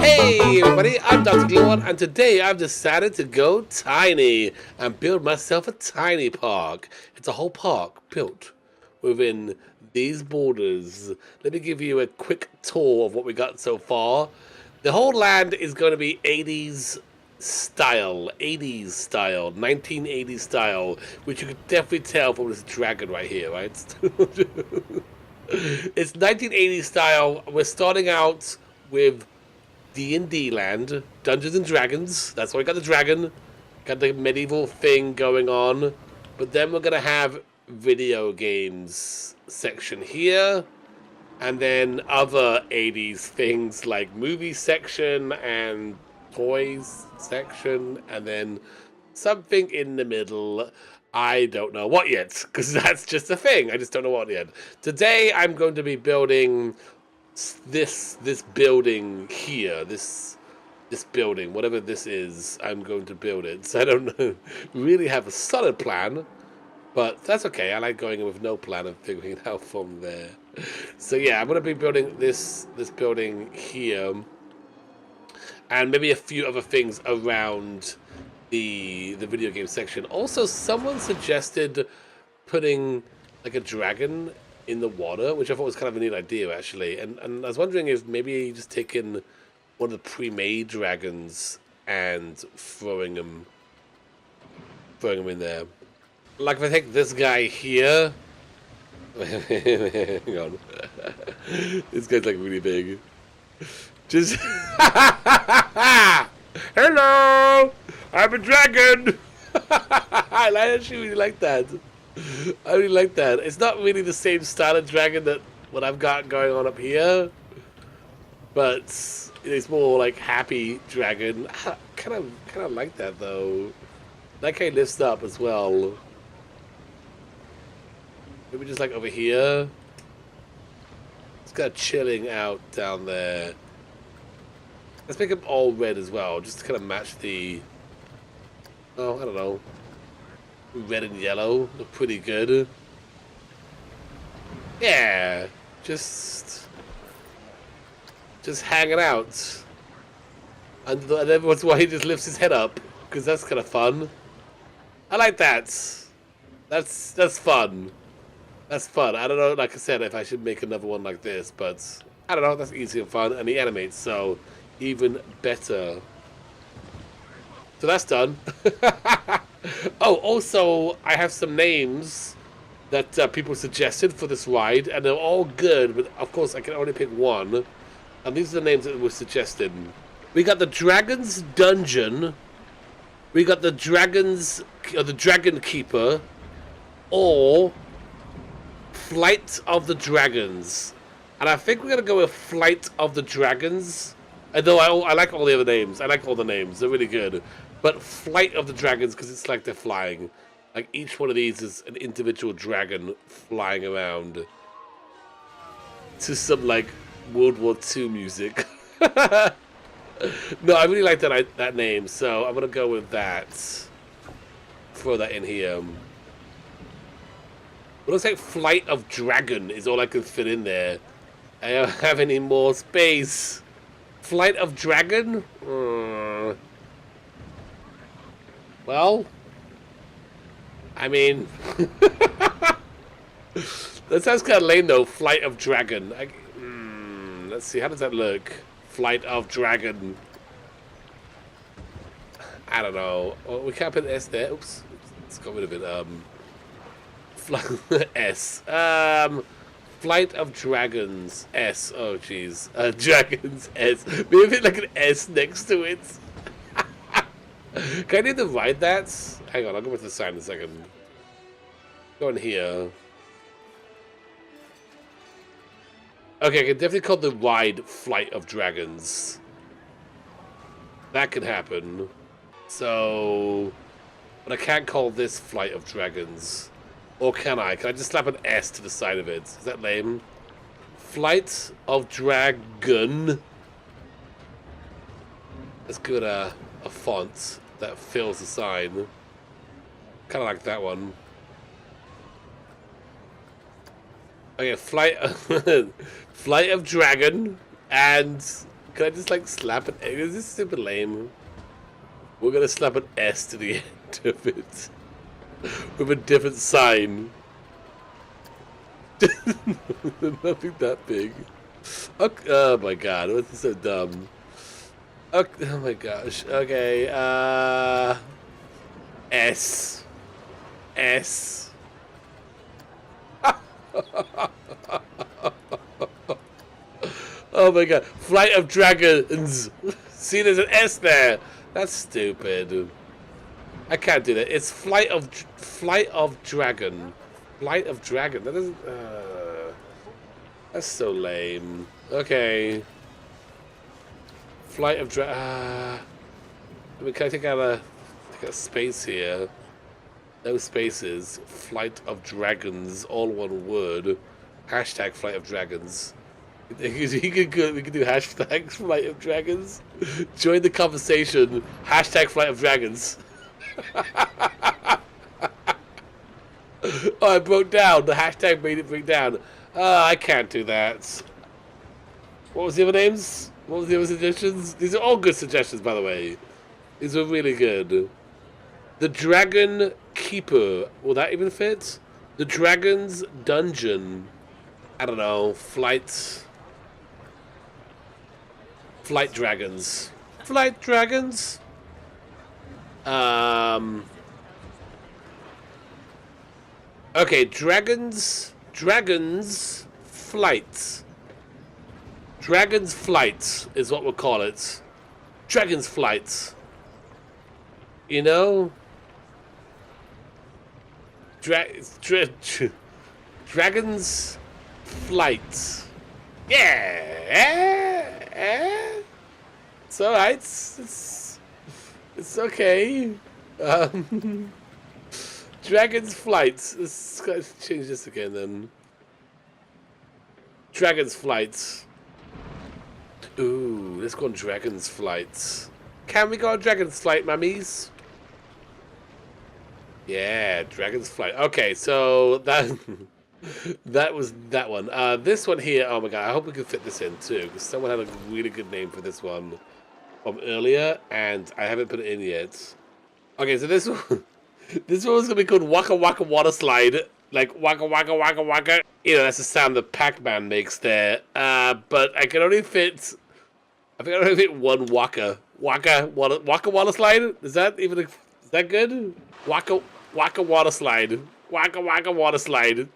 Hey everybody, I'm Dr. Gluon, and today I've decided to go tiny and build myself a tiny park. It's a whole park built within these borders. Let me give you a quick tour of what we got so far. The whole land is going to be 80s style, 1980s style, which you can definitely tell from this dragon right here, right? It's 1980s style. We're starting out with D&D land, Dungeons and Dragons. That's why we got the dragon, got the medieval thing going on. But then we're gonna have video games section here, and then other 80s things like movie section and toys section, and then something in the middle. I don't know what yet, because that's just a thing. I just don't know what yet. Today I'm going to be building this building here, this building, whatever this is. I'm going to build it. So I don't know, really have a solid plan, but that's okay. I like going in with no plan and figuring it out from there. So yeah, I'm going to be building this building here, and maybe a few other things around the video game section. Also, someone suggested putting like a dragon in the water, which I thought was kind of a neat idea actually. And I was wondering if maybe just taking one of the pre-made dragons and throwing them in there. Like if I take this guy here. Hang on. This guy's like really big. Just hello, I'm a dragon. I actually really like that. I really like that. It's not really the same style of dragon that what I've got going on up here, but it's more like happy dragon. I kind of like that though. That guy lifts up as well. Maybe just like over here. It's kind of chilling out down there. Let's make them all red as well, just to kind of match the. Oh, I don't know. Red and yellow look pretty good. Yeah, just hanging out. And every once in a while he just lifts his head up, because that's kind of fun. I like that. That's fun. That's fun. I don't know, like I said, if I should make another one like this, but I don't know. That's easy and fun, and he animates, so even better. So that's done. Oh, also, I have some names that people suggested for this ride, and they're all good, but of course I can only pick one. And these are the names that were suggested. We got the Dragon's Dungeon, we got the the Dragon Keeper, or Flight of the Dragons. And I think we're going to go with Flight of the Dragons. Although I like all the other names. I like all the names. They're really good. But Flight of the Dragons, because it's like they're flying. Like each one of these is an individual dragon flying around to some like World War II music. No, I really like that name, so I'm gonna go with that. Throw that in here. It looks like Flight of Dragon is all I can fit in there. I don't have any more space. Flight of Dragon? Well, I mean, that sounds kind of lame though. Flight of Dragon. Let's see, how does that look? Flight of Dragon. I don't know. Oh, we can't put S there. Oops. Let's get rid of it. S. Flight of Dragons. S. Oh, jeez. Dragons. S. Maybe like an S next to it. Can I need to ride that? Hang on, I'll go with the sign in a second. Go in here. Okay, I can definitely call the ride Flight of Dragons. That could happen. So, but I can't call this Flight of Dragons. Or can I? Can I just slap an S to the side of it? Is that lame? Flight of Dragon. Let's give it a font that fills the sign. Kind of like that one. Okay, Flight of Dragon and Can I just like slap an egg? Is this super lame? We're gonna slap an S to the end of it with a different sign. Nothing that big. Okay, oh my god, what's so dumb? Okay, oh my gosh. Okay, S. S. Oh my god. Flight of Dragons. See, there's an S there. That's stupid. I can't do that. It's Flight of Dragon. Flight of Dragon. That doesn't. That's so lame. Okay. Flight of Dragon. I mean, can I take out a space here? No spaces. Flight of Dragons. All one word. Hashtag Flight of Dragons. We could do hashtag Flight of Dragons. Join the conversation. Hashtag Flight of Dragons. Oh, I broke down. The hashtag made it break down. I can't do that. What was the other names? What was the other suggestions? These are all good suggestions, by the way. These are really good. The Dragon Keeper. Will that even fit? The Dragon's Dungeon. I don't know. Flight Dragons. Flight Dragons. Okay, Dragons Flight. Dragon's Flight is what we'll call it. Dragon's Flight. You know? Dragon's Flight. Yeah! It's alright. It's okay. Dragon's Flight. Let's change this again then. Dragon's Flight. Ooh, let's go on Dragon's Flight. Can we go on Dragon's Flight, mummies? Yeah, Dragon's Flight. Okay, so that that was that one. This one here, oh my god, I hope we can fit this in too, because someone had a really good name for this one from earlier, and I haven't put it in yet. Okay, so this one, this one was gonna be called Waka Waka Water Slide, like Waka Waka Waka Waka. You know, that's the sound that Pac-Man makes there. But I can only fit. I think I can only fit one Waka Water Slide. Is that good? Waka Water Slide. Waka Water Slide.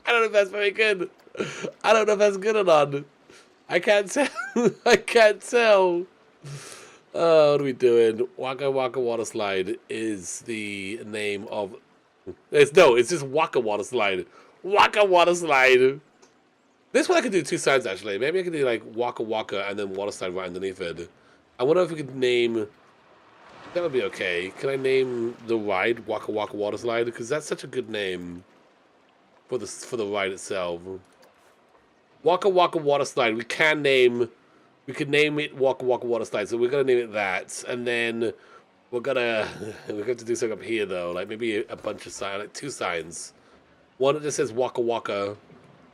I don't know if that's very good. I don't know if that's good or not. I can't tell. I can't tell. Oh, what are we doing? Waka Water Slide is the name of... It's just Waka Water Slide. Waka Water Slide. This one I could do two sides, actually. Maybe I could do, like, Waka and then Water Slide right underneath it. I wonder if we could name... That would be okay. Can I name the ride Waka Water Slide? Because that's such a good name for the ride itself. Waka Water Slide. We could name it Waka Water Slide. So we're gonna name it that, and then we're gonna have to do something up here though. Like maybe a bunch of signs, like two signs. One that just says Waka,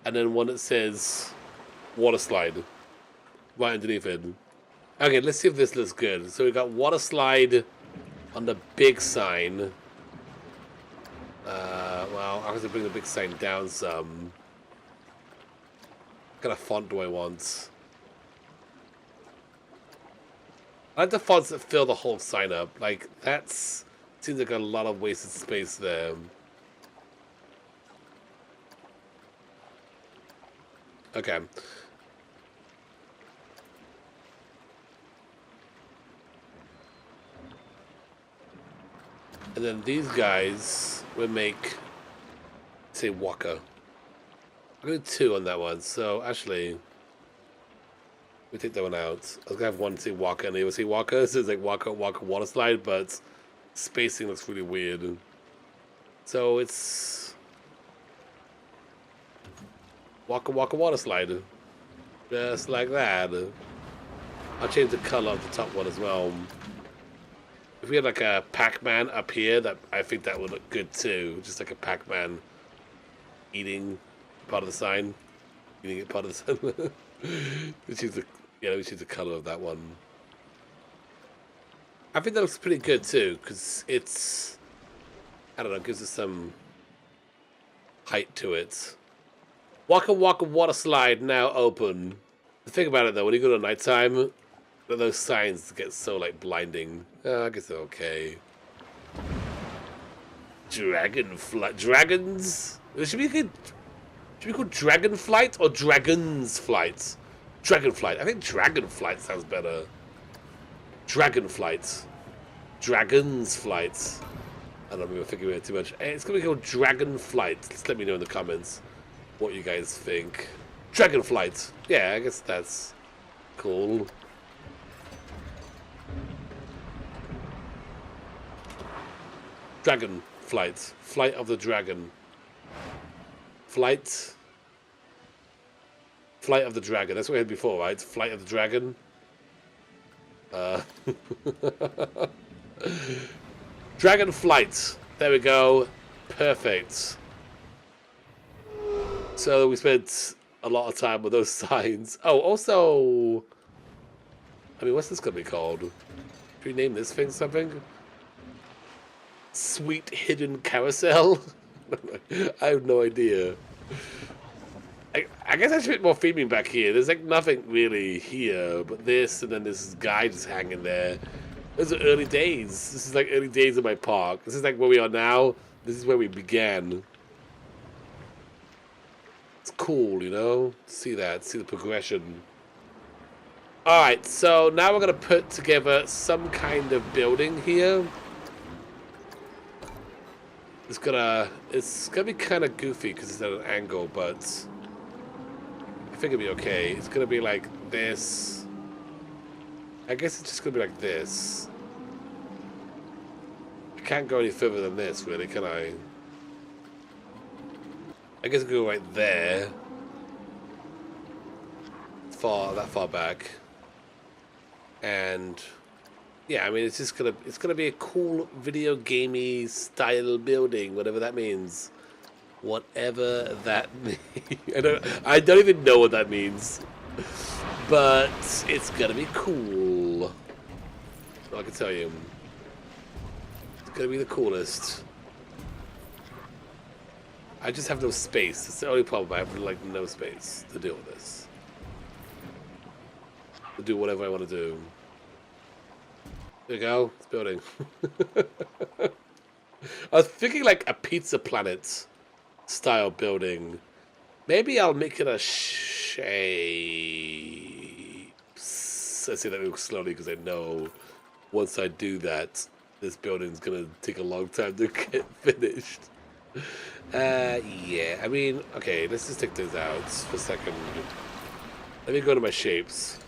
and then one that says Water Slide right underneath it. Okay, let's see if this looks good. So we got Water Slide on the big sign. Well, I have to bring the big sign down some. What kind of font do I want? I like the fonts that fill the whole sign up. Like, seems like a lot of wasted space there. Okay. And then these guys will make, say, Waka. I'm going to do two on that one. So, actually, we take that one out. I was going to have one say Waka and the other say Waka. So it's like Waka Water Slide, but spacing looks really weird. So it's Waka Water Slide. Just like that. I'll change the color of the top one as well. If we had like a Pac-Man up here, I think that would look good too. Just like a Pac-Man eating part of the sign. Eating it part of the sign. Yeah, let me see the color of that one. I think that looks pretty good too, because it's, I don't know, gives us some height to it. Waka Waka Water Slide now open. The thing about it though, when you go to nighttime, those signs get so like blinding. I guess they're okay. Dragonflight. Dragons? It should be called Dragonflight or Dragon's Flight? Dragonflight. I think Dragonflight sounds better. Dragonflight. Dragon's Flight. I don't know if I'm thinking about it too much. Hey, it's going to be called Dragonflight. Just let me know in the comments what you guys think. Dragonflight. Yeah, I guess that's cool. Dragon Flight. Flight of the Dragon. Flight of the Dragon. That's what we had before, right? Flight of the Dragon. Dragon Flight. There we go. Perfect. So we spent a lot of time with those signs. Oh, also, I mean, what's this gonna be called? Should we name this thing something? Sweet Hidden Carousel? I have no idea. I guess I should put more theming back here. There's like nothing really here but this, and then this guy just hanging there. Those are early days. This is like early days of my park. This is like where we are now. This is where we began. It's cool, you know? See that, see the progression. Alright, so now we're gonna put together some kind of building here. It's gonna be kind of goofy because it's at an angle, but I think it'll be okay. It's gonna be like this. I guess it's just gonna be like this. I can't go any further than this, really, can I? I guess I can go right there. That far back. And yeah, I mean, it's gonna be a cool video gamey style building, whatever that means. Whatever that means. I don't even know what that means. But it's gonna be cool. I can tell you. It's gonna be the coolest. I just have no space. It's the only problem. I have like no space to deal with this. To do whatever I want to do. There you go. It's building. I was thinking like a Pizza Planet style building. Maybe I'll make it a shape. I say that real slowly because I know once I do that, this building's gonna take a long time to get finished. Yeah. I mean, okay. Let's just take this out for a second. Let me go to my shapes.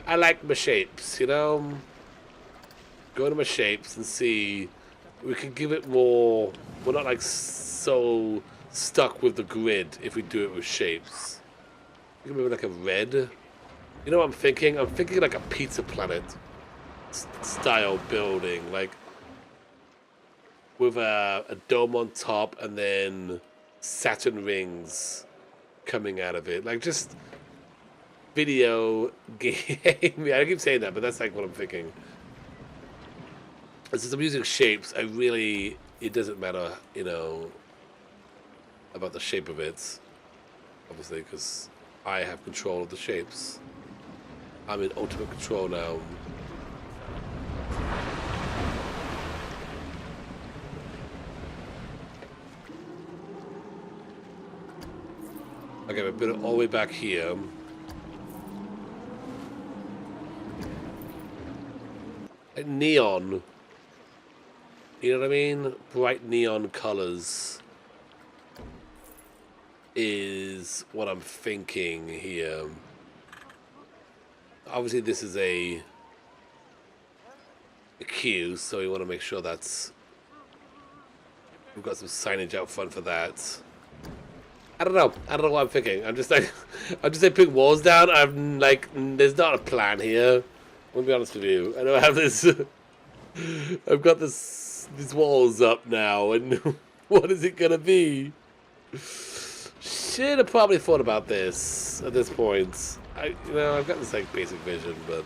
I like my shapes, you know? Go to my shapes and see. We can give it more. We're not like so stuck with the grid if we do it with shapes. Maybe like a red. You know what I'm thinking? I'm thinking like a Pizza Planet style building. Like with a dome on top and then Saturn rings coming out of it. Like just video game. I keep saying that, but that's like what I'm thinking. Since I'm using shapes, it doesn't matter, you know, about the shape of it, obviously, because I have control of the shapes. I'm in ultimate control now. Okay, we put it all the way back here. Like neon. You know what I mean? Bright neon colors is what I'm thinking here. Obviously, this is a queue, so we want to make sure that's we've got some signage out front for that. I don't know what I'm thinking. I'm just like putting walls down. I'm like, there's not a plan here. I'm gonna be honest with you. I don't have this. I've got these walls up now, and what is it gonna be? Should have probably thought about this at this point. I've got this like basic vision, but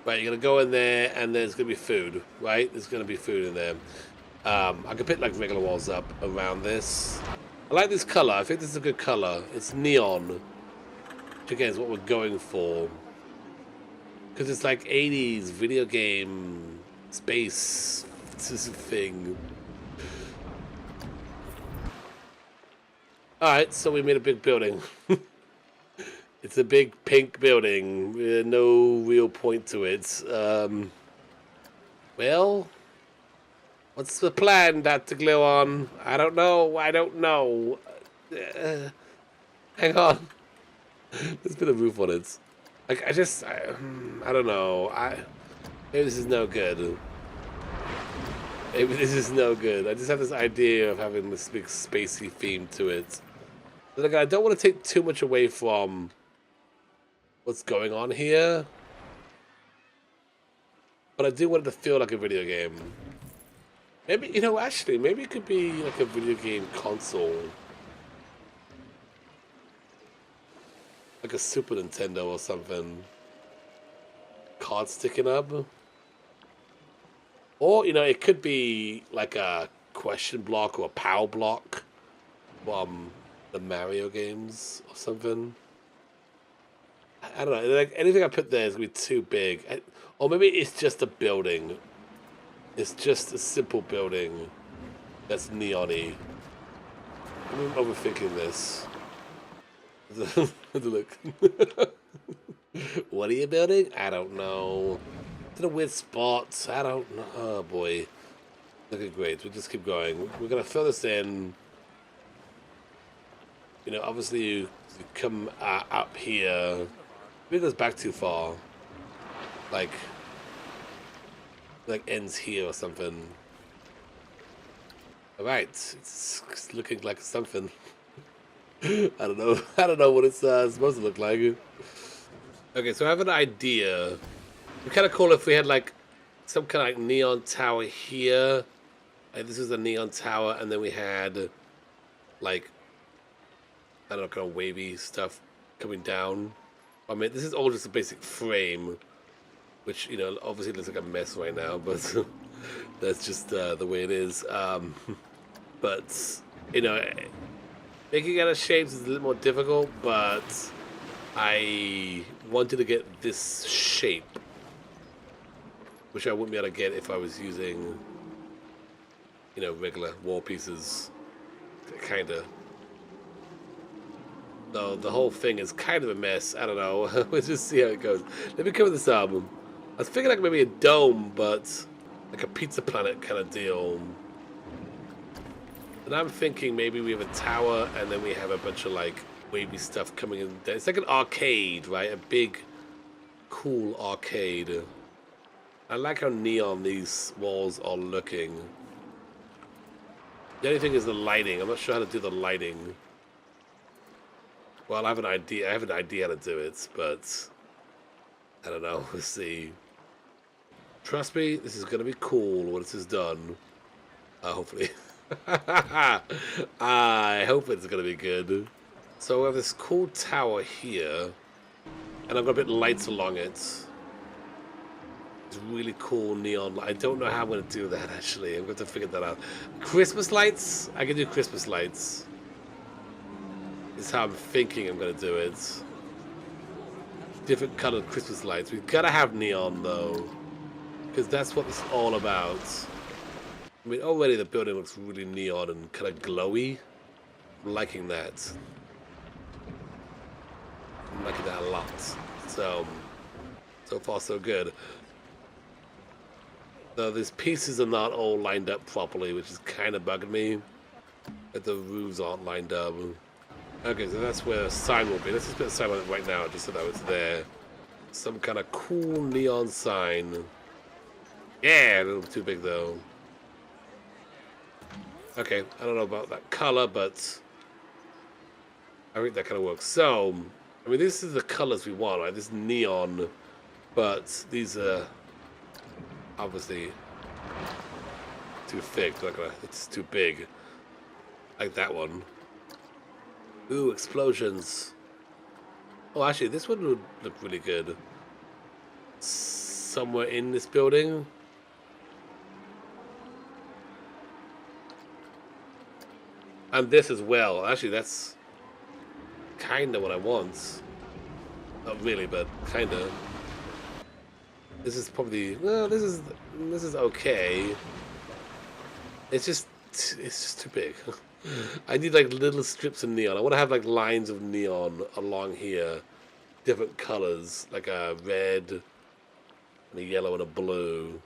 right, you're gonna go in there, and there's gonna be food, right? There's gonna be food in there. I could put like regular walls up around this. I like this color. I think this is a good color. It's neon, which again is what we're going for, because it's like 80s video game space thing. All right, so we made a big building. It's a big pink building. No real point to it. Well, what's the plan, Dr. Gluon? I don't know. Hang on. There's been a roof on it. Like, I don't know. Maybe this is no good. Maybe this is no good. I just have this idea of having this big spacey theme to it. But again, I don't want to take too much away from what's going on here, but I do want it to feel like a video game. Maybe, actually, maybe it could be like a video game console. Like a Super Nintendo or something. Cards sticking up. Or, it could be like a question block or a power block from the Mario games or something. I don't know. Like, anything I put there is going to be too big. Or maybe it's just a building. It's just a simple building that's neon-y. I'm overthinking this. Look. What are you building? I don't know. It's in a weird spot. I don't know. Oh, boy. Looking great. We'll just keep going. We're going to fill this in. Obviously you come up here. Maybe it goes back too far. Like ends here or something. Alright. It's looking like something. I don't know. I don't know what it's supposed to look like. Okay, so I have an idea. It'd be kind of cool if we had like some kind of like neon tower here. Like this is a neon tower, and then we had like, I don't know, kind of wavy stuff coming down. I mean, this is all just a basic frame, which, obviously looks like a mess right now, but that's just the way it is. But, making out of shapes is a little more difficult, but I wanted to get this shape, which I wouldn't be able to get if I was using, regular wall pieces, kinda. So the whole thing is kind of a mess. I don't know. We'll just see how it goes. Let me cover this album. I was thinking like maybe a dome, but like a Pizza Planet kind of deal. And I'm thinking maybe we have a tower, and then we have a bunch of like wavy stuff coming in there. It's like an arcade, right? A big, cool arcade. I like how neon these walls are looking. The only thing is the lighting. I'm not sure how to do the lighting. Well, I have an idea. I have an idea how to do it, but I don't know. We'll see. Trust me, this is gonna be cool when this is done. Hopefully. I hope it's gonna be good. So we have this cool tower here, and I've got a bit of lights along it. It's really cool neon. I don't know how I'm gonna do that actually. I'm going to figure that out. Christmas lights? I can do Christmas lights. Is how I'm thinking I'm gonna do it. Different colored Christmas lights. We've gotta have neon though, because that's what it's all about. I mean, already the building looks really neon and kind of glowy. I'm liking that. I'm liking that a lot. So far so good. Though these pieces are not all lined up properly, which is kind of bugging me. That the roofs aren't lined up. Okay, so that's where a sign will be. Let's just put a sign on it right now, just so that it's there. Some kind of cool neon sign. Yeah, a little too big though. Okay, I don't know about that color, but I think that kind of works. So, I mean, this is the colors we want, right? This neon, but these are obviously too thick. It's too big, like that one. Ooh, explosions. Oh, actually, this one would look really good. Somewhere in this building. And this as well. Actually, that's kind of what I want. Not really, but kind of. This is probably well. This is okay. It's just too big. I need like little strips of neon. I want to have like lines of neon along here, different colors, like a red and a yellow and a blue,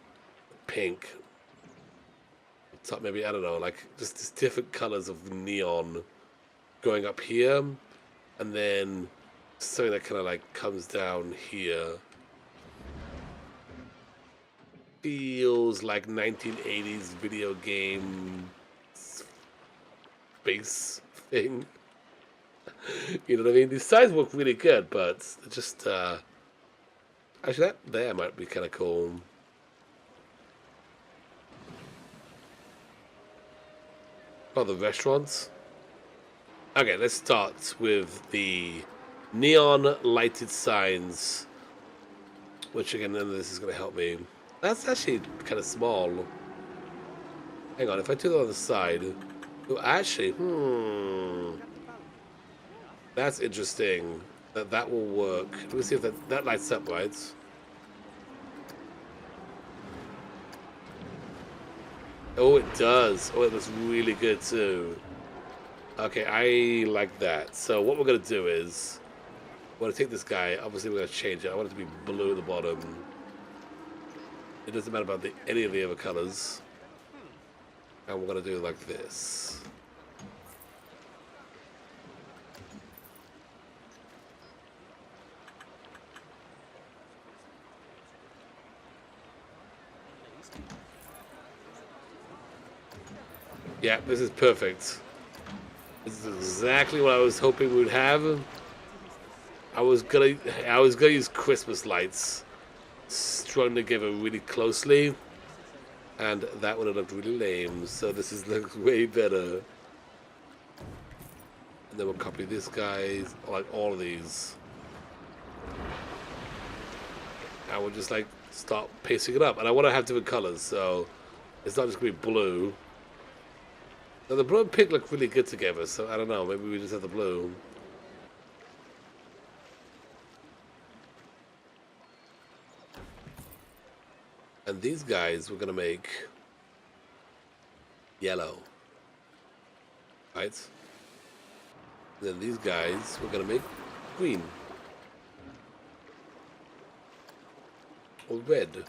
pink. Top maybe I don't know, like just different colors of neon going up here, and then something that kind of like comes down here. Feels like 1980s video game space thing. You know what I mean? These sides work really good, but just actually that there might be kind of cool. Oh, the restaurants. Okay, let's start with the neon lighted signs, which again, none of this is going to help me. That's actually kind of small. Hang on, if I do that on the side, oh, actually, that's interesting. That will work. Let me see if that lights up, right? Oh, it does. Oh, it looks really good too. Okay, I like that. So what we're gonna do is, we're gonna take this guy. Obviously, we're gonna change it. I want it to be blue at the bottom. It doesn't matter about any of the other colors. And we're gonna do it like this. Yeah, this is perfect. This is exactly what I was hoping we'd have. I was gonna use Christmas lights strung together really closely, and that would have looked really lame. So this is looks way better. And then we'll copy this guy's, like all of these, and we'll just like start pasting it up. And I want to have different colors, so it's not just gonna be blue. Now the blue and pink look really good together, so I don't know. Maybe we just have the blue. And these guys we're gonna make yellow, right? And then these guys we're gonna make green or red.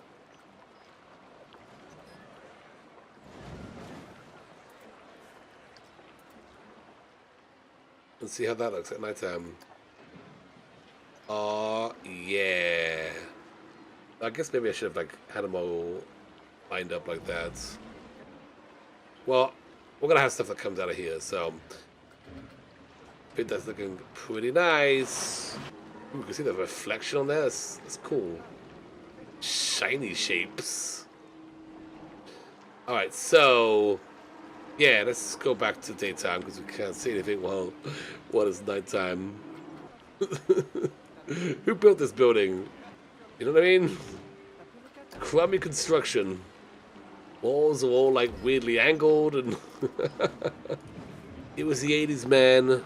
And see how that looks at nighttime. Oh yeah. I guess maybe I should have like had them all lined up like that. Well, we're gonna have stuff that comes out of here, so I think that's looking pretty nice. Ooh, you can see the reflection on there. That's cool. Shiny shapes. All right, so yeah, let's go back to daytime because we can't see anything while it's nighttime. Who built this building? You know what I mean? Crummy construction. Walls are all like weirdly angled, and it was the 80s, man.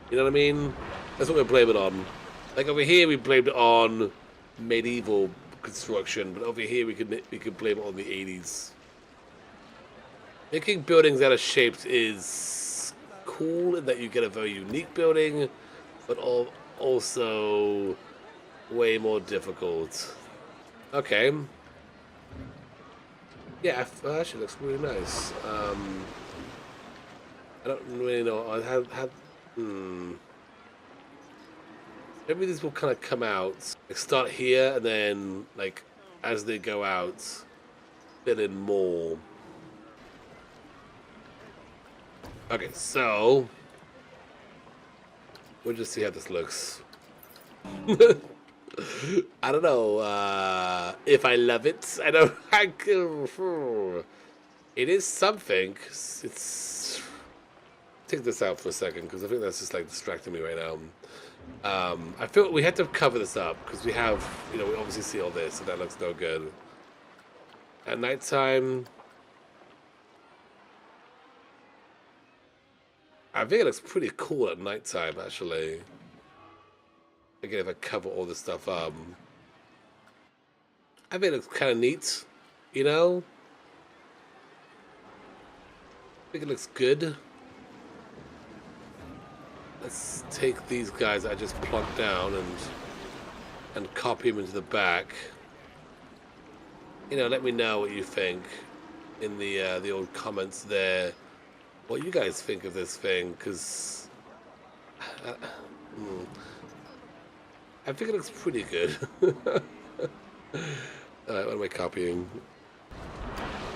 You know what I mean? That's what we blame it on. Like over here, we blamed it on medieval construction, but over here we could blame it on the 80s. Making buildings out of shapes is cool in that you get a very unique building, but also way more difficult. Okay. Yeah, actually looks really nice. I don't really know. I have maybe these will kind of come out. Like start here, and then like as they go out, fill in more. Okay, so we'll just see how this looks. I don't know if I love it. I don't. It is something. It's take this out for a second because I think that's just like distracting me right now. I feel we had to cover this up because we have, we obviously see all this, and that looks no good. At nighttime, I think it looks pretty cool at nighttime, actually. Again, if I cover all this stuff up, I think it looks kind of neat, I think it looks good. Let's take these guys I just plunked down and copy them into the back. Let me know what you think in the old comments there. What you guys think of this thing, because I think it looks pretty good. Alright, what am I copying?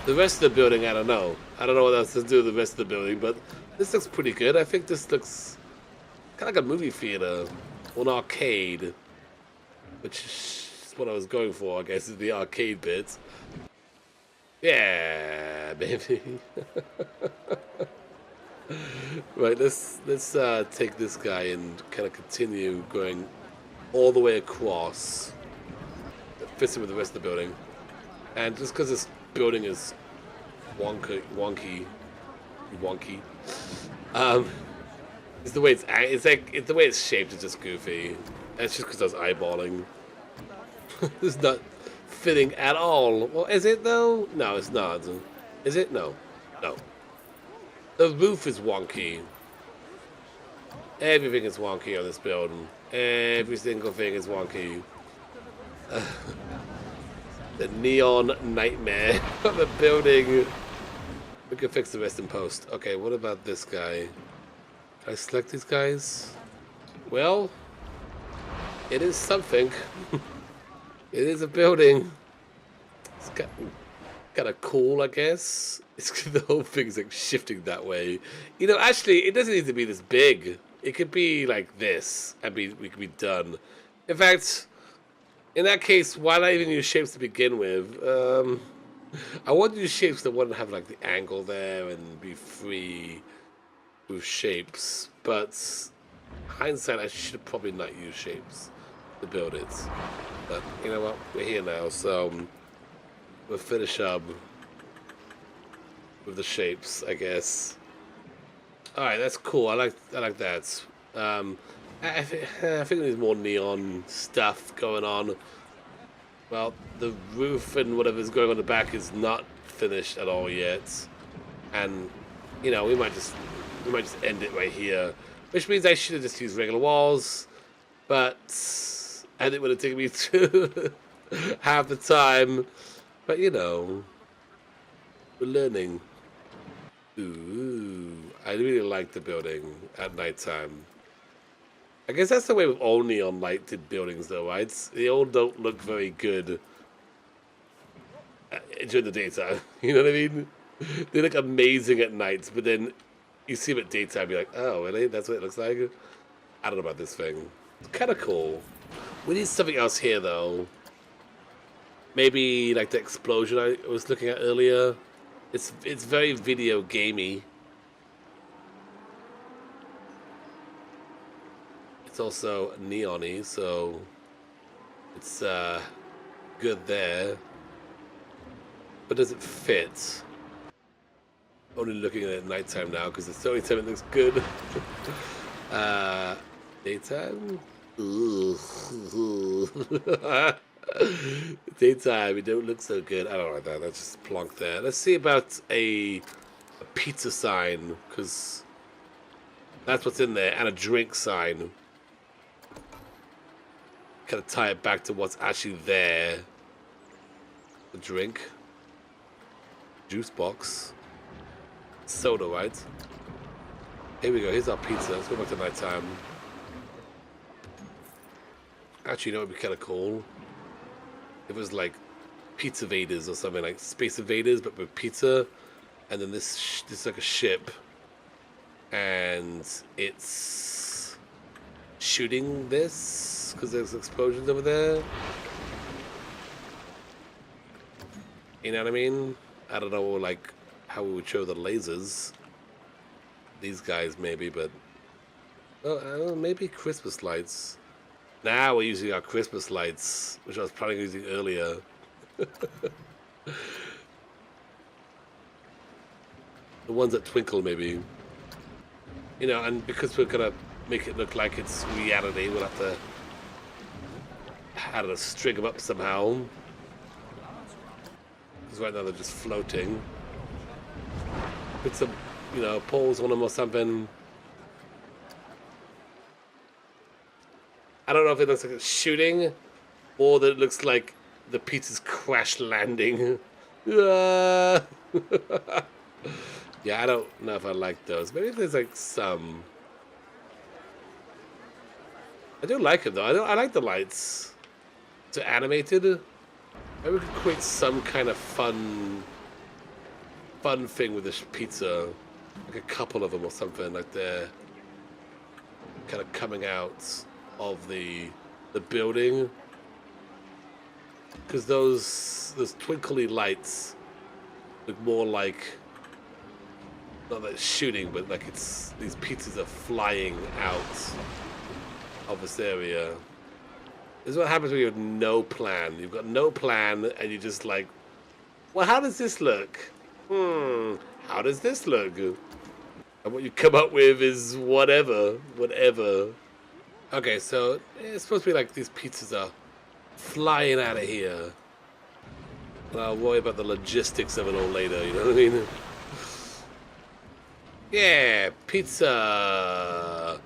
The rest of the building, I don't know. I don't know what else to do with the rest of the building, but this looks pretty good. I think this looks kind of like a movie theater or an arcade, which is what I was going for, I guess, is the arcade bit. Yeah, baby. Right, let's take this guy and kind of continue going all the way across. It fits in with the rest of the building, and just because this building is wonky, it's the way it's the way it's shaped is just goofy. That's just because I was eyeballing. It's not fitting at all. Well, is it though? No, it's not. Is it? No. No. The roof is wonky. Everything is wonky on this building. Every single thing is wonky. The neon nightmare of the building. We can fix the rest in post. Okay, what about this guy? Can I select these guys? Well, it is something. It is a building. It's kind of cool, I guess. It's the whole thing's like shifting that way. Actually, it doesn't need to be this big. It could be like this, and we could be done. In fact, in that case, why not even use shapes to begin with? I want to use shapes that wouldn't have like the angle there and be free with shapes. But hindsight, I should probably not use shapes to build it. But you know what? We're here now, so we'll finish up with the shapes, I guess. All right, that's cool. I like that. I think there's more neon stuff going on. Well, the roof and whatever's going on the back is not finished at all yet, and we might just end it right here, which means I should have just used regular walls, but and it would have taken me to half the time. But we're learning. Ooh, I really like the building at nighttime. I guess that's the way with all neon lighted buildings, though, right? They all don't look very good during the daytime. You know what I mean? They look amazing at night, but then you see them at daytime, you're like, oh, really? That's what it looks like? I don't know about this thing. It's kind of cool. We need something else here, though. Maybe like the explosion I was looking at earlier. It's very video gamey. It's also neon-y, so it's good there. But does it fit? Only looking at it at nighttime now because it's the only time it looks good. Daytime? Daytime, it don't look so good. I don't like that. That's just plonk there. Let's see about a pizza sign, because that's what's in there, and a drink sign. Kind of tie it back to what's actually there. The drink. Juice box. Soda, right? Here we go. Here's our pizza. Let's go back to nighttime. Actually, you know what would be kind of cool? It was like Pizza Vaders or something, like Space Invaders, but with pizza. And then this is like a ship. And it's shooting this because there's explosions over there. You know what I mean? I don't know, like, how we would show the lasers. these guys maybe, but maybe Christmas lights. Now we're using our Christmas lights, which I was planning on using earlier. The ones that twinkle, maybe. You know, and because we're gonna make it look like it's reality, we'll have to, I don't know, string them up somehow. Because right now they're just floating. Put some, you know, poles on them or something. I don't know if it looks like it's shooting, or that it looks like the pizza's crash landing. Yeah, I don't know if I like those. Maybe if there's like some. I do like it though. I like the lights. It's animated. Maybe we could create some kind of fun thing with this pizza, like a couple of them or something, like they're kind of coming out of the building, because those twinkly lights look more like, not like shooting, but like it's these pizzas are flying out of this area. This is what happens when you have no plan. You've got no plan, and you're just like, well, how does this look? How does this look? And what you come up with is whatever. Okay, so it's supposed to be like these pizzas are flying out of here. And I'll worry about the logistics of it all later, you know what I mean? Yeah, pizza.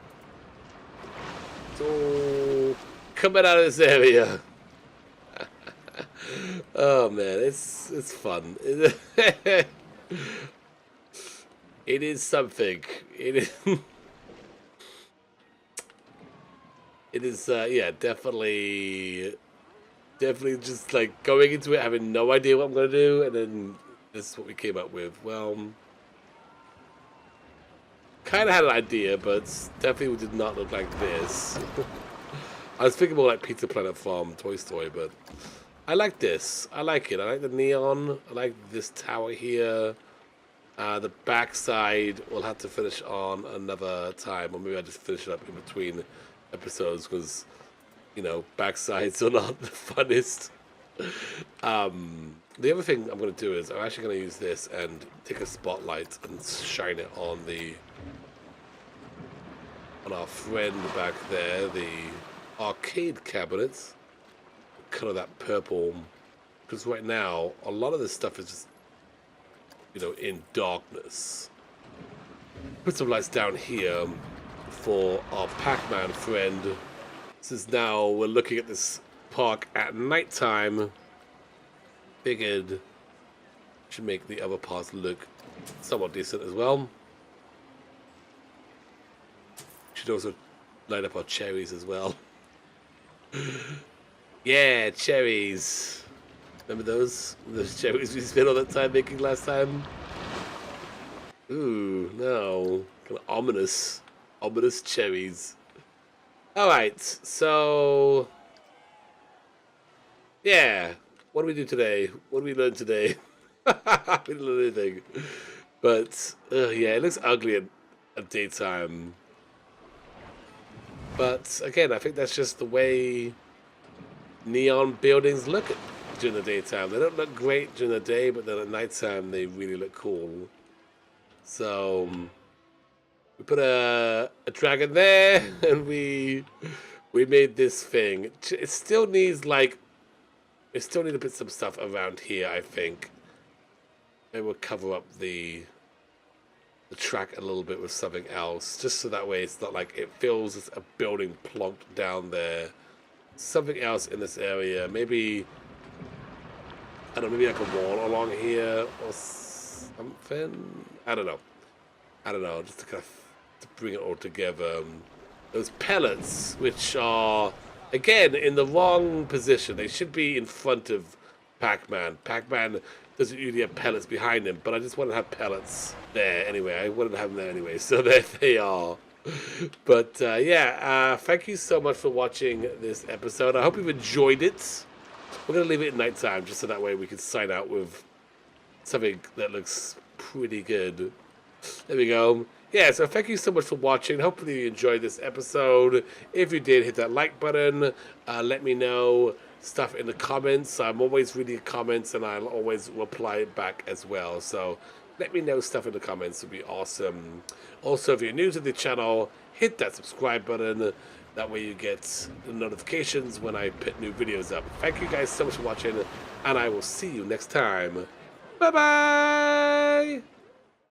So, coming out of this area. Oh man, it's fun. It is something. It is. It is. Yeah, definitely just like going into it, having no idea what I'm gonna do, and then this is what we came up with. Well, kind of had an idea, but definitely did not look like this. I was thinking more like Pizza Planet Farm, Toy Story, but I like this. I like it. I like the neon. I like this tower here. The backside we'll have to finish on another time, or maybe I'll just finish it up in between episodes, because, you know, backsides are not the funnest. The other thing I'm going to do is I'm actually going to use this and take a spotlight and shine it on our friend back there, the arcade cabinets. Color that purple, because right now a lot of this stuff is just, you know, in darkness. Put some lights down here for our Pac-Man friend. Since now we're looking at this park at nighttime, figured should make the other parts look somewhat decent as well. Should also light up our cherries as well. Yeah, cherries. Remember those? Those cherries we spent all that time making last time? Ooh, no. Kind of ominous. Ominous cherries. Alright, so... yeah. What do we do today? What do we learn today? We didn't learn anything. But, yeah, it looks ugly at daytime. But, again, I think that's just the way neon buildings look during the daytime. They don't look great during the day, but then at nighttime they really look cool. So we put a dragon there, and we made this thing. It still needs, like, we still need to put some stuff around here, I think. Maybe we'll cover up the track a little bit with something else, just so that way it's not like it feels as a building plonked down there. Something else in this area, maybe, I don't know, maybe like a wall along here or something. I don't know, just to kind of to bring it all together. Those pellets, which are again in the wrong position. They should be in front of Pac-Man. Pac-Man doesn't usually have pellets behind him, but I just want to have pellets there anyway. I wanted to have them there anyway, so there they are. But yeah, thank you so much for watching this episode. I hope you've enjoyed it. We're going to leave it at nighttime, just so that way we can sign out with something that looks pretty good. There we go. yeah, so thank you so much for watching. Hopefully you enjoyed this episode. If you did, hit that like button. Let me know stuff in the comments. I'm always reading comments and I'll always reply back as well. So let me know stuff in the comments. It would be awesome. Also, if you're new to the channel, hit that subscribe button. That way you get the notifications when I put new videos up. Thank you guys so much for watching, and I will see you next time. Bye-bye!